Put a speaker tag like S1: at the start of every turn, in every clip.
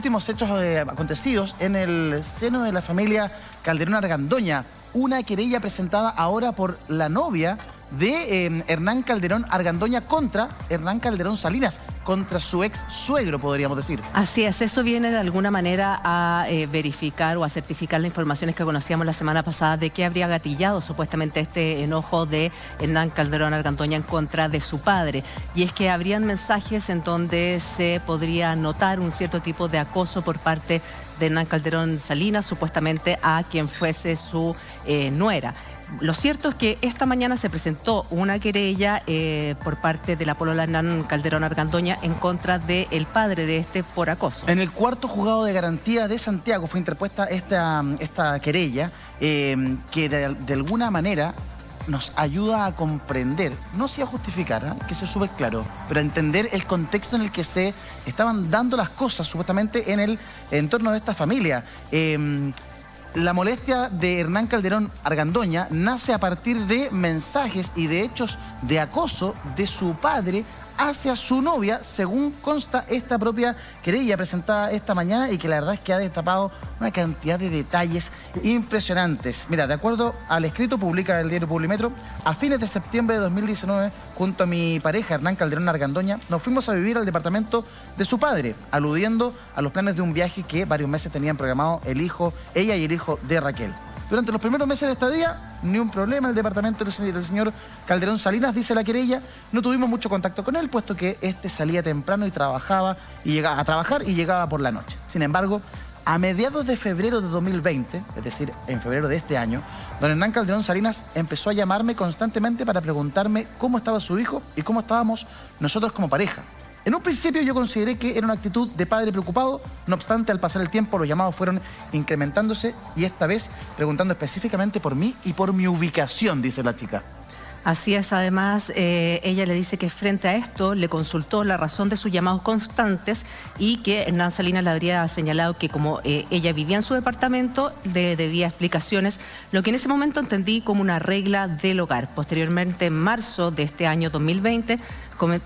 S1: Últimos hechos acontecidos en el seno de la familia Calderón Argandoña. Una querella presentada ahora por la novia de Hernán Calderón Argandoña contra Hernán Calderón Salinas, contra su ex suegro, podríamos decir.
S2: Así es, eso viene de alguna manera a verificar o a certificar las informaciones que conocíamos la semana pasada de que habría gatillado supuestamente este enojo de Hernán Calderón Argandoña en contra de su padre. Y es que habrían mensajes en donde se podría notar un cierto tipo de acoso por parte de Hernán Calderón Salinas, supuestamente a quien fuese su nuera. Lo cierto es que esta mañana se presentó una querella por parte de la polola Hernán Calderón Argandoña en contra del padre de este por acoso.
S1: En el cuarto juzgado de garantía de Santiago fue interpuesta esta querella que de alguna manera nos ayuda a comprender, no sea a justificar, que eso es súper claro, pero a entender el contexto en el que se estaban dando las cosas supuestamente en el entorno de esta familia. La molestia de Hernán Calderón Argandoña nace a partir de mensajes y de hechos de acoso de su padre hacia su novia, según consta esta propia querella presentada esta mañana y que la verdad es que ha destapado una cantidad de detalles impresionantes. Mira, de acuerdo al escrito publica el diario Publimetro, a fines de septiembre de 2019, junto a mi pareja Hernán Calderón Argandoña, nos fuimos a vivir al departamento de su padre, aludiendo a los planes de un viaje que varios meses tenían programado ella y el hijo de Raquel. Durante los primeros meses de estadía, ni un problema en el departamento del señor Calderón Salinas, dice la querella. No tuvimos mucho contacto con él, puesto que este salía temprano y trabajaba y llegaba a trabajar y llegaba por la noche. Sin embargo, a mediados de febrero de 2020, es decir, en febrero de este año, don Hernán Calderón Salinas empezó a llamarme constantemente para preguntarme cómo estaba su hijo y cómo estábamos nosotros como pareja. En un principio yo consideré que era una actitud de padre preocupado, no obstante al pasar el tiempo los llamados fueron incrementándose y esta vez preguntando específicamente por mí y por mi ubicación, dice la chica.
S2: Así es, además ella le dice que frente a esto le consultó la razón de sus llamados constantes y que Hernán Salinas le habría señalado que como ella vivía en su departamento le debía explicaciones, lo que en ese momento entendí como una regla del hogar. Posteriormente, en marzo de este año 2020,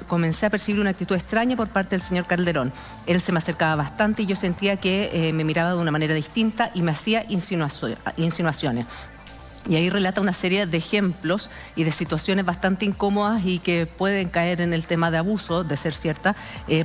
S2: comencé a percibir una actitud extraña por parte del señor Calderón. Él se me acercaba bastante y yo sentía que me miraba de una manera distinta y me hacía insinuaciones. Y ahí relata una serie de ejemplos y de situaciones bastante incómodas y que pueden caer en el tema de abuso, de ser cierta,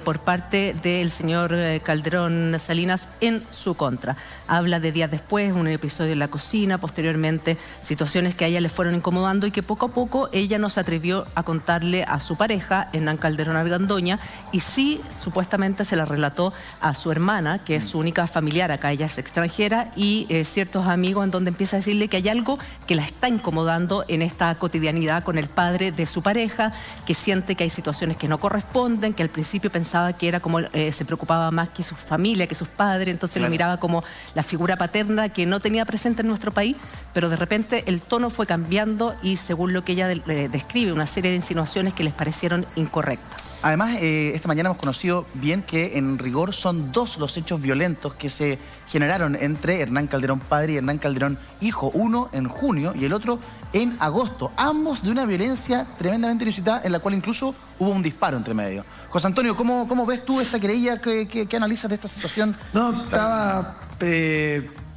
S2: por parte del señor Calderón Salinas en su contra. Habla de días después, un episodio en la cocina, posteriormente situaciones que a ella le fueron incomodando y que poco a poco ella no se atrevió a contarle a su pareja, Hernán Calderón Argandoña, y sí supuestamente se la relató a su hermana, que es su única familiar, acá ella es extranjera, y ciertos amigos en donde empieza a decirle que hay algo que la está incomodando en esta cotidianidad con el padre de su pareja, que siente que hay situaciones que no corresponden, que al principio pensaba que era como se preocupaba más que su familia, que sus padres, entonces claro, lo miraba como la figura paterna que no tenía presente en nuestro país, pero de repente el tono fue cambiando y según lo que ella describe, una serie de insinuaciones que les parecieron incorrectas.
S1: Además, esta mañana hemos conocido bien que en rigor son dos los hechos violentos que se generaron entre Hernán Calderón padre y Hernán Calderón hijo, uno en junio y el otro en agosto, ambos de una violencia tremendamente inusitada en la cual incluso hubo un disparo entre medio. José Antonio, ¿cómo ves tú esta querella? ¿Qué analizas de esta situación?
S3: No, estaba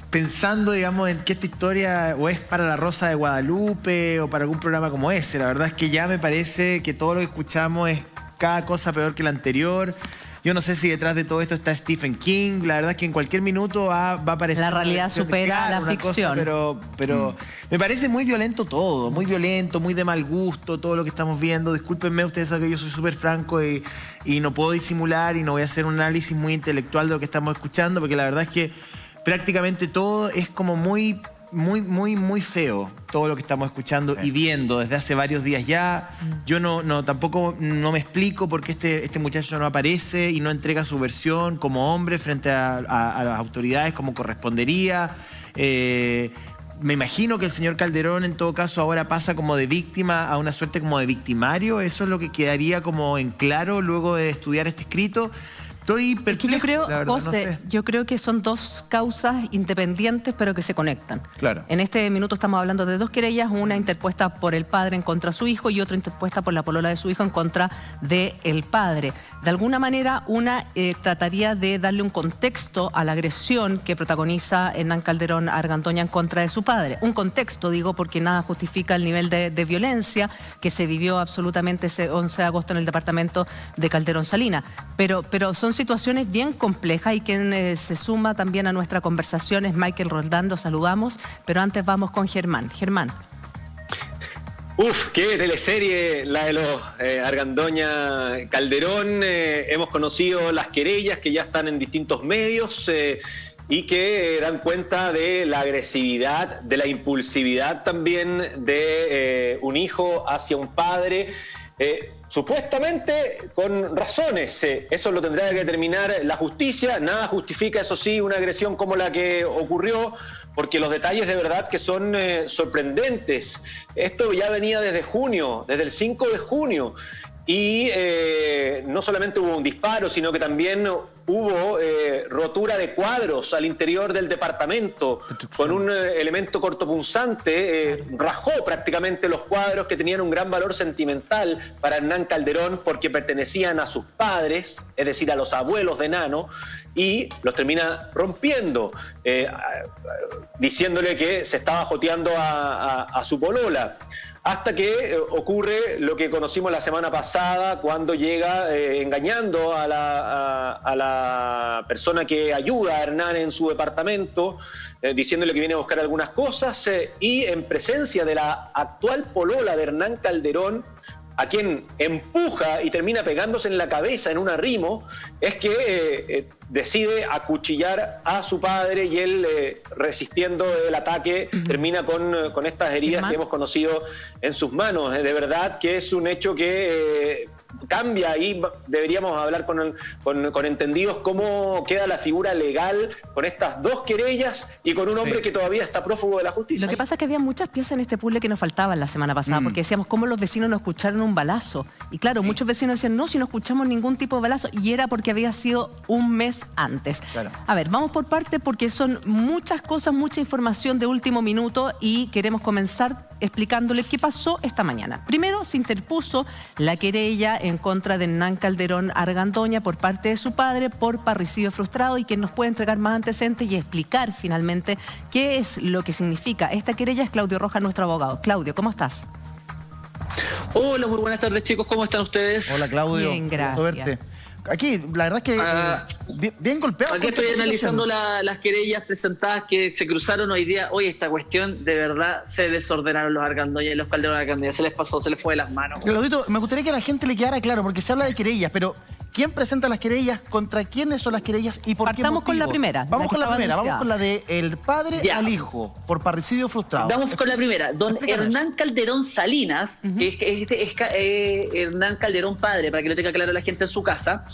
S3: pensando, digamos, en que esta historia o es para La Rosa de Guadalupe o para algún programa como ese. La verdad es que ya me parece que todo lo que escuchamos es cada cosa peor que la anterior. Yo no sé si detrás de todo esto está Stephen King. La verdad es que en cualquier minuto va a aparecer...
S2: La realidad supera la ficción.
S3: Pero me parece muy violento todo. Muy violento, muy de mal gusto todo lo que estamos viendo. Discúlpenme, ustedes saben que yo soy súper franco y no puedo disimular y no voy a hacer un análisis muy intelectual de lo que estamos escuchando porque la verdad es que prácticamente todo es como muy feo todo lo que estamos escuchando y viendo desde hace varios días ya. Yo tampoco me explico por qué este muchacho no aparece y no entrega su versión como hombre frente a las autoridades como correspondería. Me imagino que el señor Calderón en todo caso ahora pasa como de víctima a una suerte como de victimario. Eso es lo que quedaría como en claro luego de estudiar este escrito. Estoy perplejo,
S2: yo creo,
S3: la verdad,
S2: José,
S3: no sé.
S2: yo creo que son dos causas independientes, pero que se conectan.
S3: Claro.
S2: En este minuto estamos hablando de dos querellas, una interpuesta por el padre en contra de su hijo y otra interpuesta por la polola de su hijo en contra del padre. De alguna manera, una trataría de darle un contexto a la agresión que protagoniza Hernán Calderón Argandoña en contra de su padre. Un contexto, digo, porque nada justifica el nivel de violencia que se vivió absolutamente ese 11 de agosto en el departamento de Calderón Salinas. Pero son situaciones bien complejas y quien se suma también a nuestra conversación es Michael Roldán, lo saludamos, pero antes vamos con Germán. Germán.
S4: Uf, qué teleserie la de los Argandoña Calderón. Hemos conocido las querellas que ya están en distintos medios y que dan cuenta de la agresividad, de la impulsividad también de un hijo hacia un padre. Supuestamente con razones, eso lo tendrá que determinar la justicia, nada justifica, eso sí, una agresión como la que ocurrió, porque los detalles de verdad que son sorprendentes. Esto ya venía desde junio, desde el 5 de junio, y no solamente hubo un disparo, sino que también hubo rotura de cuadros al interior del departamento con un elemento cortopunzante, rajó prácticamente los cuadros que tenían un gran valor sentimental para Hernán Calderón porque pertenecían a sus padres, es decir, a los abuelos de Nano, y los termina rompiendo, diciéndole que se estaba joteando a su polola. Hasta que ocurre lo que conocimos la semana pasada, cuando llega engañando a la persona que ayuda a Hernán en su departamento, diciéndole que viene a buscar algunas cosas, y en presencia de la actual polola de Hernán Calderón, a quien empuja y termina pegándose en la cabeza en un arrimo, es que decide acuchillar a su padre y él, resistiendo el ataque, termina con estas heridas que hemos conocido en sus manos. De verdad que es un hecho que cambia y deberíamos hablar con entendidos cómo queda la figura legal con estas dos querellas y con un hombre que todavía está prófugo de la justicia.
S2: Lo que pasa es que había muchas piezas en este puzzle que nos faltaban la semana pasada, porque decíamos cómo los vecinos no escucharon un balazo. Y claro, muchos vecinos decían, no, si no escuchamos ningún tipo de balazo, y era porque había sido un mes antes.
S1: Claro.
S2: A ver, vamos por parte porque son muchas cosas, mucha información de último minuto y queremos comenzar explicándole qué pasó esta mañana. Primero, se interpuso la querella en contra de Hernán Calderón Argandoña por parte de su padre por parricidio frustrado, y quien nos puede entregar más antecedentes y explicar finalmente qué es lo que significa esta querella es Claudio Rojas, nuestro abogado. Claudio, ¿cómo estás?
S5: Hola, muy buenas tardes, chicos. ¿Cómo están ustedes?
S1: Hola, Claudio.
S2: Bien, gracias.
S1: Gusto verte. Aquí, la verdad es que bien golpeado.
S5: Aquí estoy analizando las querellas presentadas que se cruzaron hoy día. Oye, esta cuestión, de verdad, se desordenaron los Argandoña y los Calderón Argandoña. Se les pasó, se les fue de las manos.
S1: Claudito, me gustaría que a la gente le quedara claro, porque se habla de querellas, pero ¿quién presenta las querellas? ¿Contra quiénes son las querellas? ¿Y por qué
S2: Partamos con la
S1: motivo?
S2: primera.
S1: Vamos con la primera, vamos con la de el padre
S5: Ya.
S1: al hijo por parricidio frustrado.
S5: Vamos con la primera. Don
S1: Explícame
S5: Hernán Calderón Salinas, que es Hernán Calderón padre, para que lo tenga claro la gente en su casa,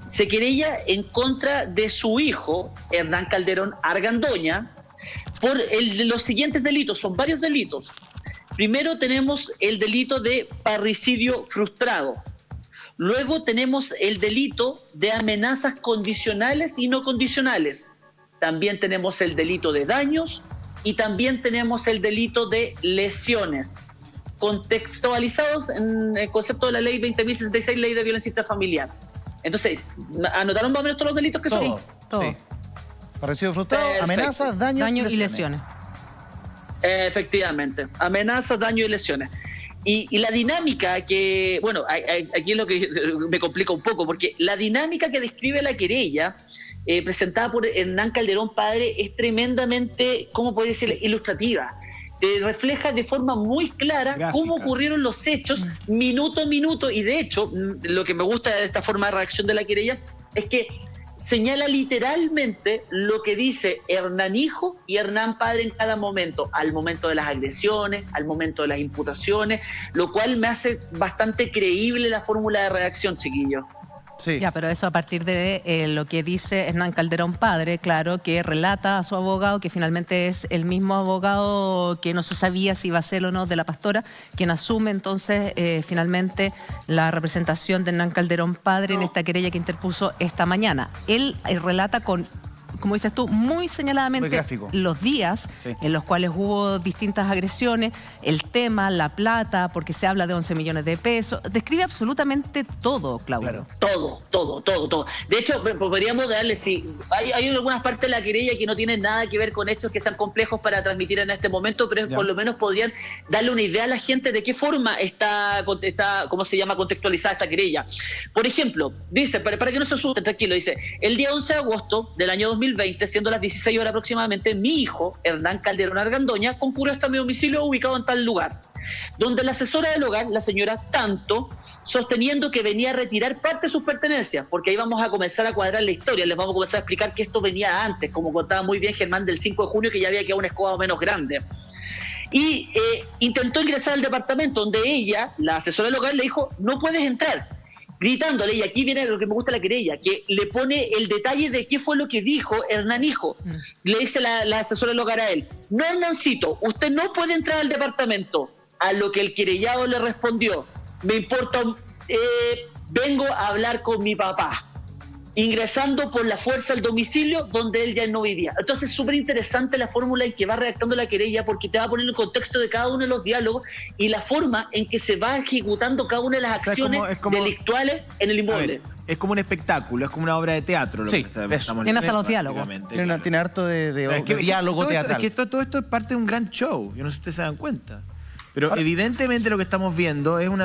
S5: se querella en contra de su hijo, Hernán Calderón Argandoña, por los siguientes delitos. Son varios delitos. Primero tenemos el delito de parricidio frustrado. Luego tenemos el delito de amenazas condicionales y no condicionales. También tenemos el delito de daños y también tenemos el delito de lesiones, contextualizados en el concepto de la ley 20.066, ley de violencia intrafamiliar. Entonces, ¿anotaron más o menos todos los delitos que son?
S1: Todo.
S2: Todo.
S1: Sí. Parricidio frustrado,
S5: Perfecto.
S1: amenazas, daños
S2: Daño y lesiones.
S5: Efectivamente, amenazas, daño y lesiones. Y la dinámica que, bueno, aquí es lo que me complica un poco, porque la dinámica que describe la querella presentada por Hernán Calderón padre es tremendamente, ¿cómo puede decir?, ilustrativa. Refleja de forma muy clara
S1: Gráfica.
S5: cómo ocurrieron los hechos minuto a minuto, y de hecho lo que me gusta de esta forma de reacción de la querella es que señala literalmente lo que dice Hernán hijo y Hernán padre en cada momento, al momento de las agresiones, al momento de las imputaciones, lo cual me hace bastante creíble la fórmula de redacción, chiquillos.
S1: Sí.
S2: Ya, pero eso a partir de lo que dice Hernán Calderón padre, claro, que relata a su abogado, que finalmente es el mismo abogado que no se sabía si iba a ser o no de la pastora, quien asume entonces finalmente la representación de Hernán Calderón padre en esta querella que interpuso esta mañana. Él relata con, como dices tú, muy señaladamente los días en los cuales hubo distintas agresiones, el tema, la plata, porque se habla de 11 millones de pesos. Describe absolutamente todo, Claudio.
S5: Claro. Todo. De hecho, podríamos darle, si hay algunas partes de la querella que no tienen nada que ver con hechos que sean complejos para transmitir en este momento, pero por lo menos podrían darle una idea a la gente de qué forma está ¿cómo se llama?, contextualizada esta querella. Por ejemplo, dice, para que no se asusten, tranquilo, dice, el día 11 de agosto del año 2020, siendo las 16 horas aproximadamente, mi hijo, Hernán Calderón Argandoña, concurrió hasta mi domicilio ubicado en tal lugar, donde la asesora del hogar, la señora Tanto, sosteniendo que venía a retirar parte de sus pertenencias, porque ahí vamos a comenzar a cuadrar la historia, les vamos a comenzar a explicar que esto venía antes, como contaba muy bien Germán del 5 de junio, que ya había quedado una escoba menos grande. Y intentó ingresar al departamento, donde ella, la asesora del hogar, le dijo, no puedes entrar, gritándole, y aquí viene lo que me gusta de la querella, que le pone el detalle de qué fue lo que dijo Hernán hijo. Le dice la asesora del hogar a él, no, Hernancito, usted no puede entrar al departamento. A lo que el querellado le respondió, me importa, vengo a hablar con mi papá, ingresando por la fuerza al domicilio donde él ya no vivía. Entonces es súper interesante la fórmula en que va redactando la querella, porque te va a poner el contexto de cada uno de los diálogos y la forma en que se va ejecutando cada una de las acciones delictuales en el inmueble.
S3: Es como un espectáculo, es como una obra de teatro. Lo que estamos
S2: tiene hasta los diálogos.
S1: Tiene harto de diálogo teatral.
S3: Es que todo esto es parte de un gran show, yo no sé si ustedes se dan cuenta. Pero evidentemente lo que estamos viendo es un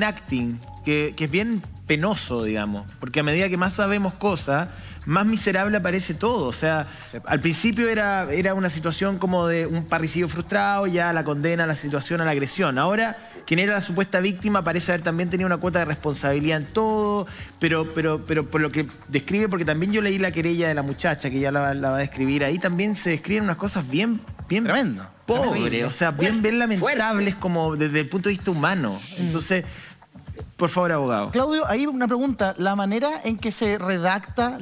S3: acting que es bien penoso, digamos, porque a medida que más sabemos cosas, más miserable aparece todo. O sea, al principio era una situación como de un parricidio frustrado, ya la condena, la situación a la agresión. Ahora, quien era la supuesta víctima parece haber también tenido una cuota de responsabilidad en todo, pero por lo que describe, porque también yo leí la querella de la muchacha, que ya la va a describir, ahí también se describen unas cosas bien
S1: tremendo.
S3: Pobre, o sea, bien lamentables como desde el punto de vista humano. Entonces, por favor, abogado.
S1: Claudio, ahí una pregunta. La manera en que se redacta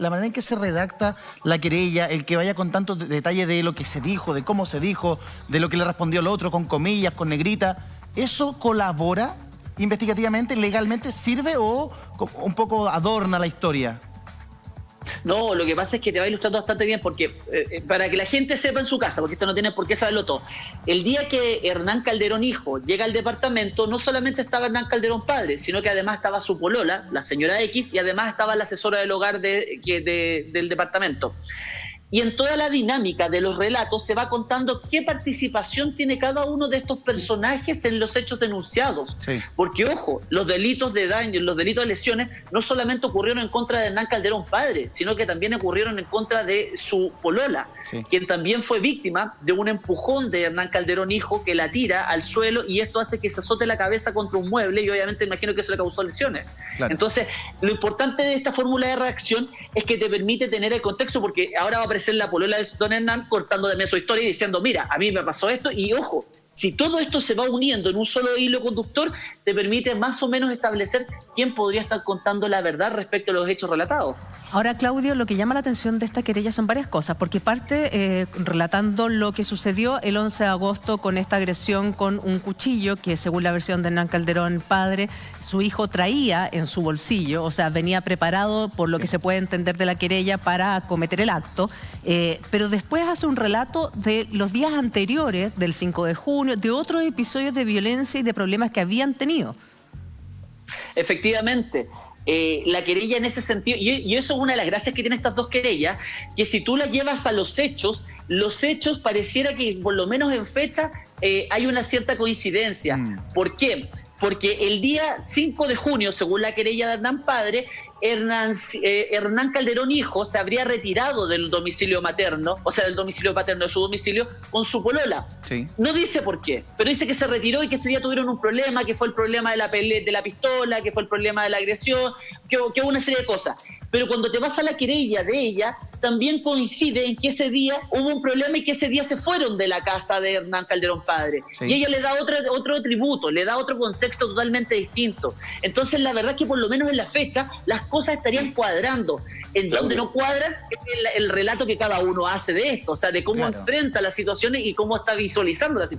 S1: la querella, el que vaya con tanto detalle de lo que se dijo, de cómo se dijo, de lo que le respondió el otro, con comillas, con negrita, ¿eso colabora investigativamente, legalmente? ¿Sirve o un poco adorna la historia?
S5: No, lo que pasa es que te va ilustrando bastante bien, porque para que la gente sepa en su casa, porque esto no tiene por qué saberlo todo, el día que Hernán Calderón hijo llega al departamento, no solamente estaba Hernán Calderón padre, sino que además estaba su polola, la señora X, y además estaba la asesora del hogar del departamento. Y en toda la dinámica de los relatos se va contando qué participación tiene cada uno de estos personajes en los hechos denunciados. Sí. Porque, ojo, los delitos de daño, los delitos de lesiones no solamente ocurrieron en contra de Hernán Calderón padre, sino que también ocurrieron en contra de su polola, quien también fue víctima de un empujón de Hernán Calderón hijo que la tira al suelo, y esto hace que se azote la cabeza contra un mueble, y obviamente imagino que eso le causó lesiones. Claro. Entonces, lo importante de esta fórmula de reacción es que te permite tener el contexto, porque ahora va a aparecer la polola de don Hernán cortando de su historia y diciendo, mira, a mí me pasó esto, y ojo, si todo esto se va uniendo en un solo hilo conductor, te permite más o menos establecer quién podría estar contando la verdad respecto a los hechos relatados.
S2: Ahora, Claudio, lo que llama la atención de esta querella son varias cosas, porque parte relatando lo que sucedió el 11 de agosto con esta agresión con un cuchillo que, según la versión de Hernán Calderón padre, su hijo traía en su bolsillo, o sea, venía preparado, por lo que se puede entender de la querella, para cometer el acto, pero después hace un relato de los días anteriores, del 5 de junio, de otros episodios de violencia y de problemas que habían tenido.
S5: Efectivamente. La querella en ese sentido, y eso es una de las gracias que tienen estas dos querellas, que si tú las llevas a los hechos pareciera que por lo menos en fecha hay una cierta coincidencia. ¿Por qué? Porque el día 5 de junio, según la querella de Hernán padre, Hernán Calderón hijo se habría retirado del domicilio materno, o sea, del domicilio paterno de su domicilio, con su polola. Sí. No dice por qué, pero dice que se retiró y que ese día tuvieron un problema, que fue el problema de la pistola, que fue el problema de la agresión, que hubo una serie de cosas. pero cuando te vas a la querella de ella, también coincide en que ese día hubo un problema y que ese día se fueron de la casa de Hernán Calderón padre.
S1: Sí.
S5: Y ella le da otro tributo, le da otro contexto totalmente distinto. Entonces, la verdad es que por lo menos en la fecha, las cosas estarían cuadrando. En donde no cuadran es el relato que cada uno hace de esto, o sea, de cómo enfrenta las situaciones y cómo está visualizando la situación.